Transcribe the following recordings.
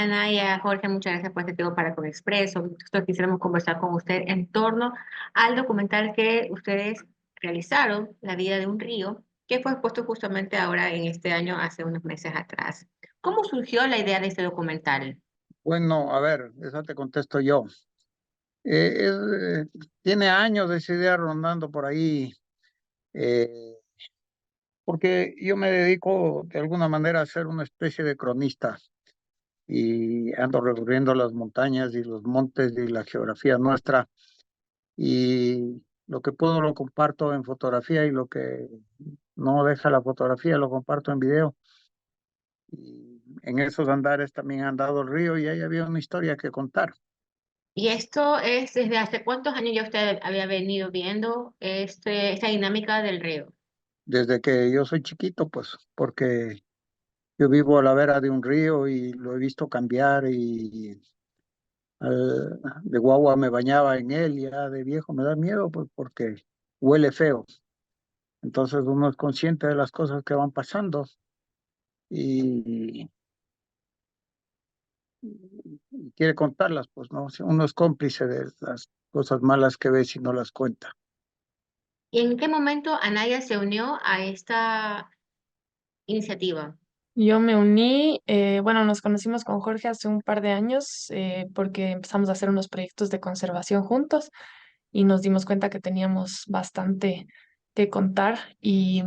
Anaya, Jorge, muchas gracias por este tiempo para con Expreso. Nosotros quisiéramos conversar con usted en torno al documental que ustedes realizaron, La vida de un río, que fue expuesto justamente ahora en este año, hace unos meses atrás. ¿Cómo surgió la idea de este documental? Bueno, a ver, esa te contesto yo. Eh, es, eh, Tiene años esa idea rondando por ahí, eh, porque yo me dedico de alguna manera a ser una especie de cronista y ando recorriendo las montañas y los montes y la geografía nuestra y lo que puedo lo comparto en fotografía y lo que no deja la fotografía lo comparto en video. Y en esos andares también han dado el río y ahí había una historia que contar. Y esto es desde hace cuántos años ya usted había venido viendo esta dinámica del río. Desde que yo soy chiquito, pues, porque yo vivo a la vera de un río y lo he visto cambiar y de guagua me bañaba en él y ya de viejo me da miedo, pues, porque huele feo. Entonces uno es consciente de las cosas que van pasando y, y quiere contarlas, pues, ¿no? Si uno es cómplice de las cosas malas que ve si no las cuenta. ¿Y en qué momento Anaya se unió a esta iniciativa? Yo me uní, bueno, nos conocimos con Jorge hace un par de años porque empezamos a hacer unos proyectos de conservación juntos y nos dimos cuenta que teníamos bastante que contar y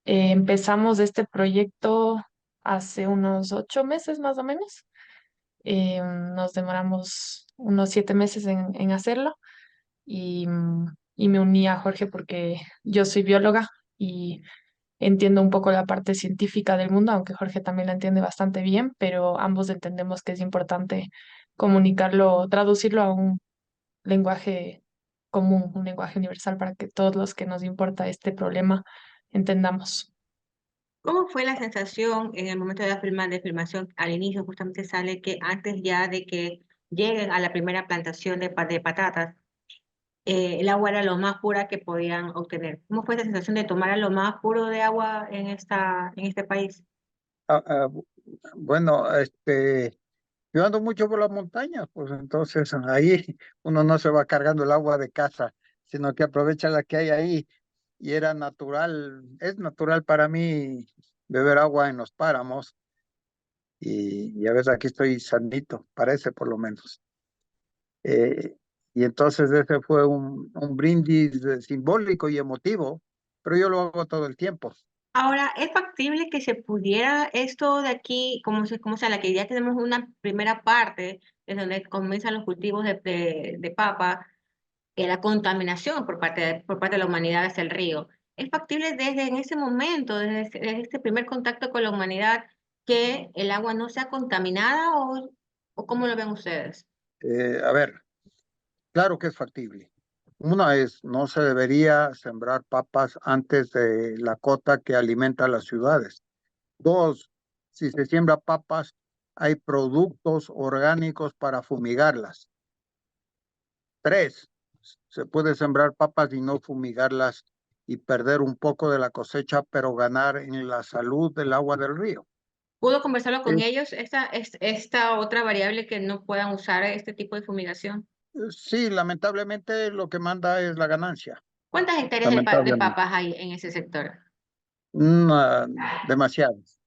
empezamos este proyecto hace unos 8 meses más o menos. Nos demoramos unos 7 meses en hacerlo y me uní a Jorge porque yo soy bióloga y entiendo un poco la parte científica del mundo, aunque Jorge también la entiende bastante bien, pero ambos entendemos que es importante comunicarlo, traducirlo a un lenguaje común, un lenguaje universal para que todos los que nos importa este problema entendamos. ¿Cómo fue la sensación en el momento de la de filmación? Al inicio justamente sale que antes ya de que lleguen a la primera plantación de patatas, el agua era lo más pura que podían obtener. ¿Cómo fue esa sensación de tomar lo más puro de agua en este país? Ah, ah, bueno, yo ando mucho por las montañas, pues entonces ahí uno no se va cargando el agua de casa, sino que aprovecha la que hay ahí y era natural, es natural para mí beber agua en los páramos y a veces aquí estoy sanito, parece por lo menos. Eh, y entonces ese fue un brindis simbólico y emotivo, pero yo lo hago todo el tiempo. Ahora, ¿es factible que se pudiera esto de aquí, como sea, la que ya tenemos una primera parte, en donde comienzan los cultivos de papa, la contaminación por parte de la humanidad hacia el río? ¿Es factible desde en ese momento, desde este primer contacto con la humanidad, que el agua no sea contaminada o cómo lo ven ustedes? A ver, claro que es factible. Una es, no se debería sembrar papas antes de la cota que alimenta las ciudades. Dos, si se siembra papas, hay productos orgánicos para fumigarlas. Tres, se puede sembrar papas y no fumigarlas y perder un poco de la cosecha, pero ganar en la salud del agua del río. ¿Pudo conversarlo con Eh, ellos, esta otra variable que no puedan usar este tipo de fumigación? Sí, lamentablemente lo que manda es la ganancia, ¿Cuántas hectáreas de lamentablemente. papas hay en ese sector? Demasiadas,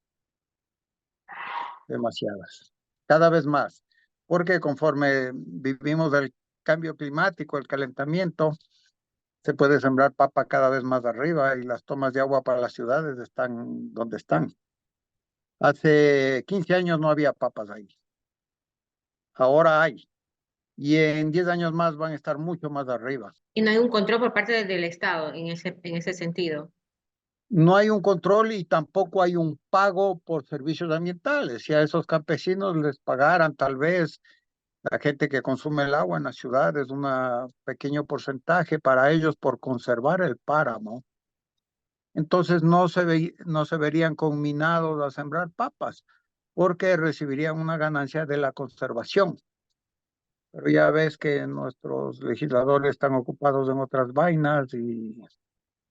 demasiadas. Cada vez más, porque conforme vivimos el cambio climático, el calentamiento, se puede sembrar papa cada vez más arriba y las tomas de agua para las ciudades están donde están. Hace 15 años no había papas ahí, ahora hay. Y en 10 años más van a estar mucho más arriba. Y no hay un control por parte del Estado en ese sentido. No hay un control y tampoco hay un pago por servicios ambientales. Si a esos campesinos les pagaran tal vez la gente que consume el agua en las ciudades, un pequeño porcentaje para ellos por conservar el páramo, entonces no se verían conminados a sembrar papas, porque recibirían una ganancia de la conservación. Pero ya ves que nuestros legisladores están ocupados en otras vainas y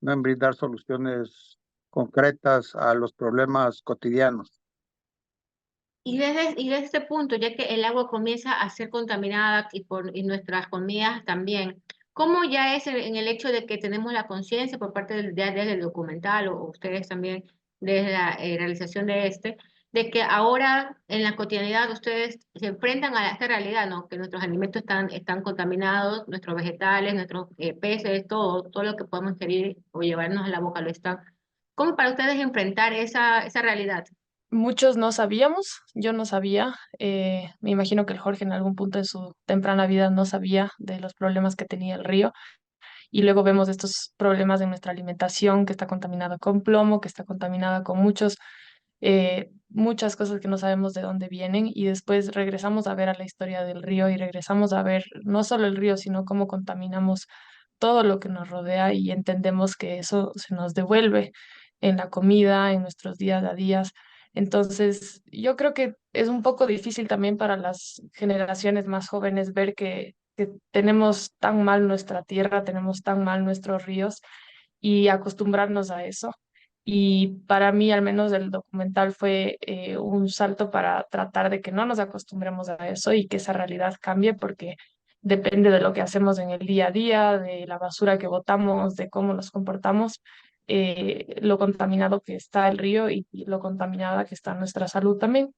no en brindar soluciones concretas a los problemas cotidianos. Y desde este punto, ya que el agua comienza a ser contaminada y nuestras comidas también, ¿cómo ya es en el hecho de que tenemos la conciencia por parte desde el documental o ustedes también desde la realización de de que ahora en la cotidianidad ustedes se enfrentan a esta realidad, ¿no? Que nuestros alimentos están contaminados, nuestros vegetales, nuestros peces, todo lo que podemos ingerir o llevarnos a la boca lo están. ¿Cómo para ustedes enfrentar esa realidad? Muchos no sabíamos, yo no sabía, me imagino que el Jorge en algún punto de su temprana vida no sabía de los problemas que tenía el río y luego vemos estos problemas en nuestra alimentación que está contaminada con plomo, que está contaminada con muchas cosas que no sabemos de dónde vienen y después regresamos a ver a la historia del río y regresamos a ver no solo el río, sino cómo contaminamos todo lo que nos rodea y entendemos que eso se nos devuelve en la comida, en nuestros días a días. Entonces, yo creo que es un poco difícil también para las generaciones más jóvenes ver que tenemos tan mal nuestra tierra, tenemos tan mal nuestros ríos y acostumbrarnos a eso. Y para mí, al menos, el documental fue un salto para tratar de que no nos acostumbremos a eso y que esa realidad cambie, porque depende de lo que hacemos en el día a día, de la basura que botamos, de cómo nos comportamos, lo contaminado que está el río y lo contaminada que está nuestra salud también.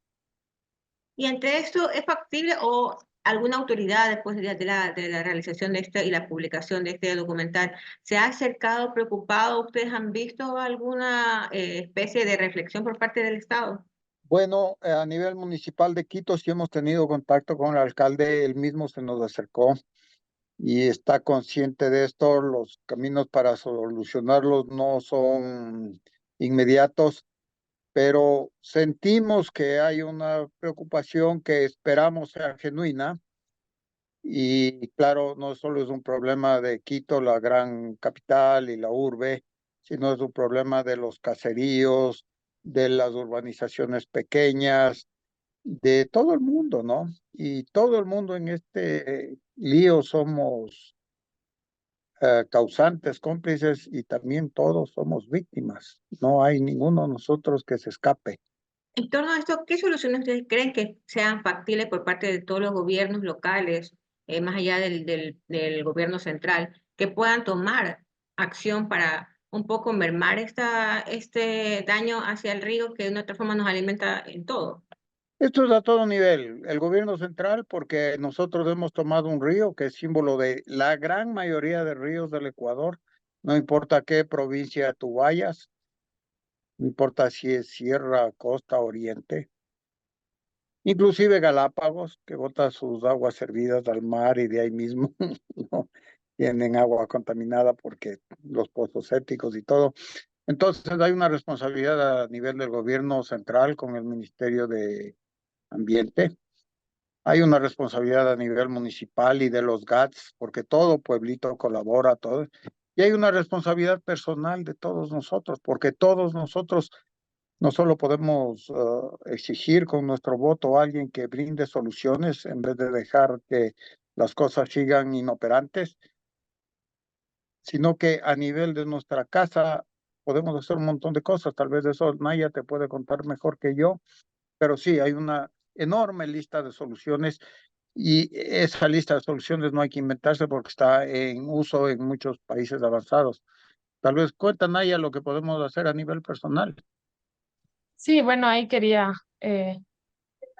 Y ante esto, ¿es factible o alguna autoridad después de la realización de este y la publicación de este documental se ha acercado, preocupado? ¿Ustedes han visto alguna especie de reflexión por parte del Estado? Bueno, a nivel municipal de Quito sí hemos tenido contacto con el alcalde, él mismo se nos acercó y está consciente de esto. Los caminos para solucionarlos no son inmediatos, pero sentimos que hay una preocupación que esperamos sea genuina. Y claro, no solo es un problema de Quito, la gran capital y la urbe, sino es un problema de los caseríos, de las urbanizaciones pequeñas, de todo el mundo, ¿no? Y todo el mundo en este lío somos causantes, cómplices y también todos somos víctimas. No hay ninguno de nosotros que se escape. En torno a esto, ¿qué soluciones ustedes creen que sean factibles por parte de todos los gobiernos locales, más allá del gobierno central, que puedan tomar acción para un poco mermar este daño hacia el río que de una otra forma nos alimenta en todo? Esto es a todo nivel. El gobierno central, porque nosotros hemos tomado un río que es símbolo de la gran mayoría de ríos del Ecuador, no importa qué provincia tú vayas, no importa si es sierra, costa, oriente, inclusive Galápagos, que bota sus aguas servidas al mar y de ahí mismo no tienen agua contaminada porque los pozos sépticos y todo. Entonces hay una responsabilidad a nivel del gobierno central con el Ministerio de Ambiente. Hay una responsabilidad a nivel municipal y de los GATS, porque todo pueblito colabora, todo. Y hay una responsabilidad personal de todos nosotros, porque todos nosotros no solo podemos exigir con nuestro voto a alguien que brinde soluciones en vez de dejar que las cosas sigan inoperantes, sino que a nivel de nuestra casa podemos hacer un montón de cosas. Tal vez de eso Naya te puede contar mejor que yo, pero sí, hay una enorme lista de soluciones y esa lista de soluciones no hay que inventarse porque está en uso en muchos países avanzados. Tal vez cuenta Naya lo que podemos hacer a nivel personal. Sí, bueno, ahí quería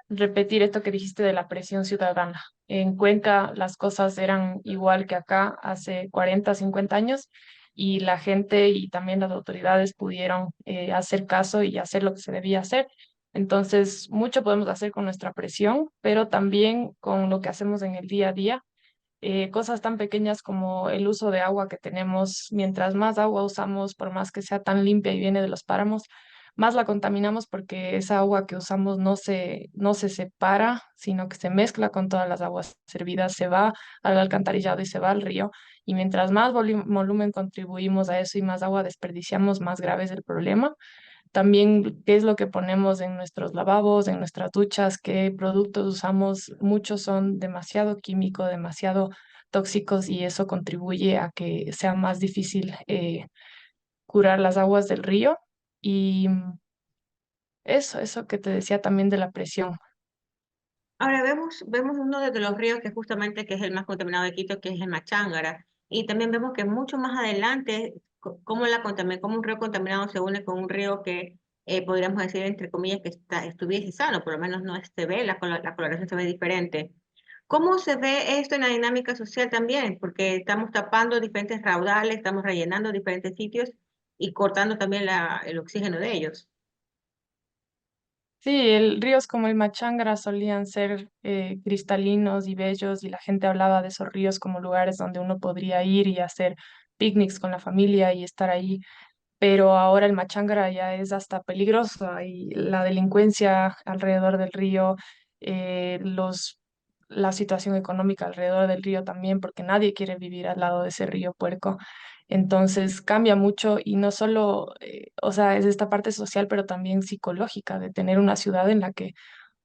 repetir esto que dijiste de la presión ciudadana. En Cuenca las cosas eran igual que acá hace 40, 50 años y la gente y también las autoridades pudieron hacer caso y hacer lo que se debía hacer. Entonces, mucho podemos hacer con nuestra presión, pero también con lo que hacemos en el día a día. Cosas tan pequeñas como el uso de agua que tenemos. Mientras más agua usamos, por más que sea tan limpia y viene de los páramos, más la contaminamos porque esa agua que usamos no se separa, sino que se mezcla con todas las aguas servidas, se va al alcantarillado y se va al río. Y mientras más volumen contribuimos a eso y más agua desperdiciamos, más grave es el problema. También qué es lo que ponemos en nuestros lavabos, en nuestras duchas, qué productos usamos. Muchos son demasiado químicos, demasiado tóxicos y eso contribuye a que sea más difícil curar las aguas del río. Y Eso que te decía también de la presión. Ahora vemos uno de los ríos que justamente que es el más contaminado de Quito, que es el Machángara. Y también vemos que mucho más adelante, cómo cómo un río contaminado se une con un río que podríamos decir, entre comillas, que estuviese sano, por lo menos no se ve, la coloración se ve diferente. ¿Cómo se ve esto en la dinámica social también? Porque estamos tapando diferentes raudales, estamos rellenando diferentes sitios y cortando también el oxígeno de ellos. Sí, ríos como el Machangra solían ser cristalinos y bellos y la gente hablaba de esos ríos como lugares donde uno podría ir y hacer picnics con la familia y estar ahí, pero ahora el Machangra ya es hasta peligroso y la delincuencia alrededor del río, la situación económica alrededor del río también, porque nadie quiere vivir al lado de ese río puerco. Entonces cambia mucho y no solo, o sea, es esta parte social, pero también psicológica de tener una ciudad en la que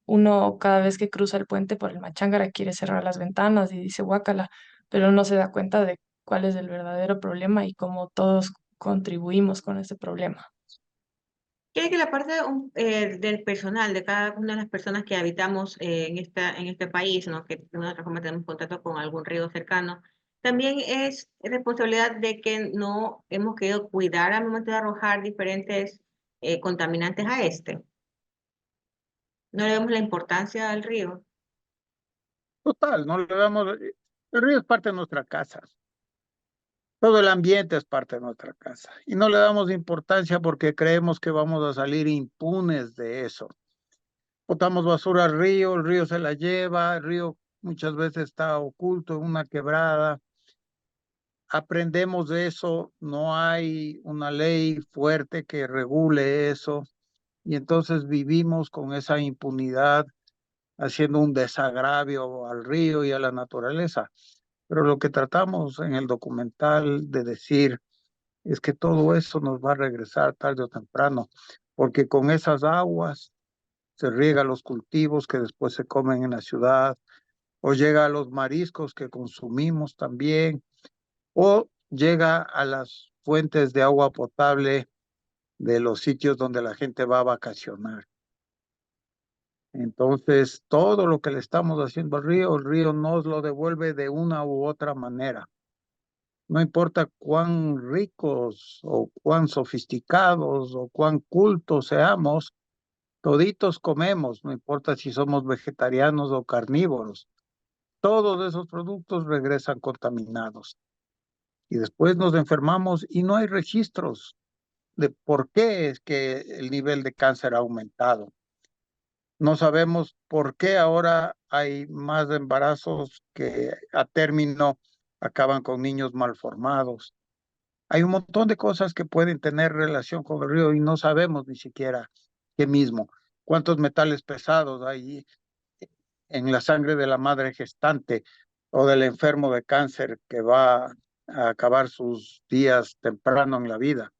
uno cada vez que cruza el puente por el Machángara quiere cerrar las ventanas y dice guácala, pero no se da cuenta de cuál es el verdadero problema y cómo todos contribuimos con ese problema. Quiere que la parte del personal, de cada una de las personas que habitamos en este país, ¿no? Que de una u otra forma tenemos contacto con algún río cercano, también es responsabilidad de que no hemos querido cuidar al momento de arrojar diferentes contaminantes a este. No le damos la importancia al río. Total, no le damos, el río es parte de nuestra casa. Todo el ambiente es parte de nuestra casa y no le damos importancia porque creemos que vamos a salir impunes de eso. Botamos basura al río, el río se la lleva, el río muchas veces está oculto en una quebrada. Aprendemos de eso, no hay una ley fuerte que regule eso y entonces vivimos con esa impunidad haciendo un desagravio al río y a la naturaleza. Pero lo que tratamos en el documental de decir es que todo eso nos va a regresar tarde o temprano, porque con esas aguas se riega los cultivos que después se comen en la ciudad, o llega a los mariscos que consumimos también, o llega a las fuentes de agua potable de los sitios donde la gente va a vacacionar. Entonces, todo lo que le estamos haciendo al río, el río nos lo devuelve de una u otra manera. No importa cuán ricos o cuán sofisticados o cuán cultos seamos, toditos comemos, no importa si somos vegetarianos o carnívoros. Todos esos productos regresan contaminados y después nos enfermamos y no hay registros de por qué es que el nivel de cáncer ha aumentado. No sabemos por qué ahora hay más embarazos que a término acaban con niños malformados. Hay un montón de cosas que pueden tener relación con el río y no sabemos ni siquiera qué mismo. ¿Cuántos metales pesados hay en la sangre de la madre gestante o del enfermo de cáncer que va a acabar sus días temprano en la vida?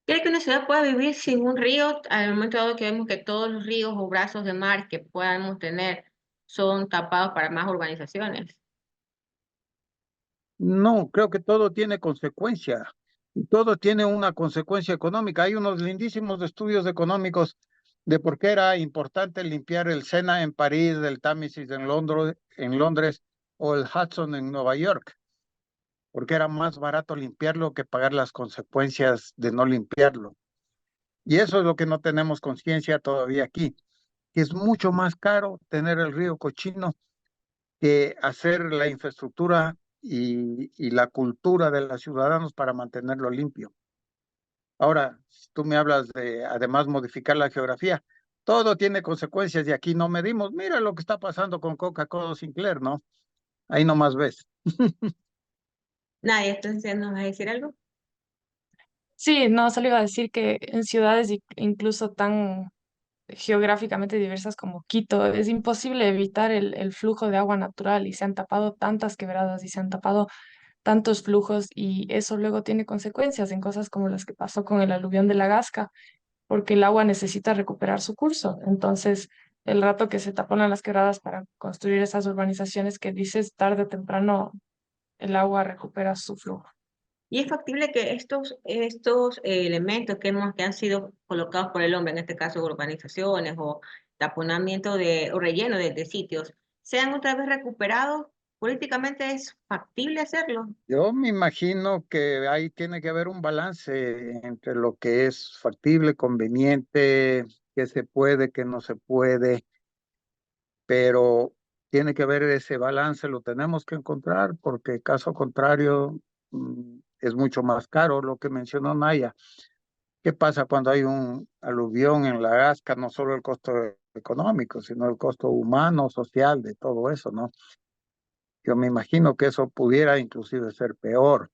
¿Quiere que una ciudad pueda vivir sin un río? Al momento dado que vemos que todos los ríos o brazos de mar que podamos tener son tapados para más urbanizaciones. No, creo que todo tiene consecuencia. Y todo tiene una consecuencia económica. Hay unos lindísimos estudios económicos de por qué era importante limpiar el Sena en París, el Támesis en Londres o el Hudson en Nueva York, porque era más barato limpiarlo que pagar las consecuencias de no limpiarlo. Y eso es lo que no tenemos conciencia todavía aquí, que es mucho más caro tener el río cochino que hacer la infraestructura y la cultura de los ciudadanos para mantenerlo limpio. Ahora, si tú me hablas de, además, modificar la geografía, todo tiene consecuencias y aquí no medimos. Mira lo que está pasando con Coca-Cola Sinclair, ¿no? Ahí nomás ves. Nadie, entonces, ¿nos va a decir algo? Sí, no, solo iba a decir que en ciudades incluso tan geográficamente diversas como Quito, es imposible evitar el flujo de agua natural y se han tapado tantas quebradas y se han tapado tantos flujos y eso luego tiene consecuencias en cosas como las que pasó con el aluvión de la Gasca, porque el agua necesita recuperar su curso. Entonces, el rato que se taponan las quebradas para construir esas urbanizaciones que dices, tarde o temprano el agua recupera su flujo. Y es factible que estos elementos que han sido colocados por el hombre, en este caso urbanizaciones o taponamiento o relleno de sitios, sean otra vez recuperados. Políticamente es factible hacerlo. Yo me imagino que ahí tiene que haber un balance entre lo que es factible, conveniente, que se puede, que no se puede, pero tiene que haber ese balance, lo tenemos que encontrar, porque caso contrario, es mucho más caro lo que mencionó Naya. ¿Qué pasa cuando hay un aluvión en la Gasca? No solo el costo económico, sino el costo humano, social, de todo eso, ¿no? Yo me imagino que eso pudiera inclusive ser peor.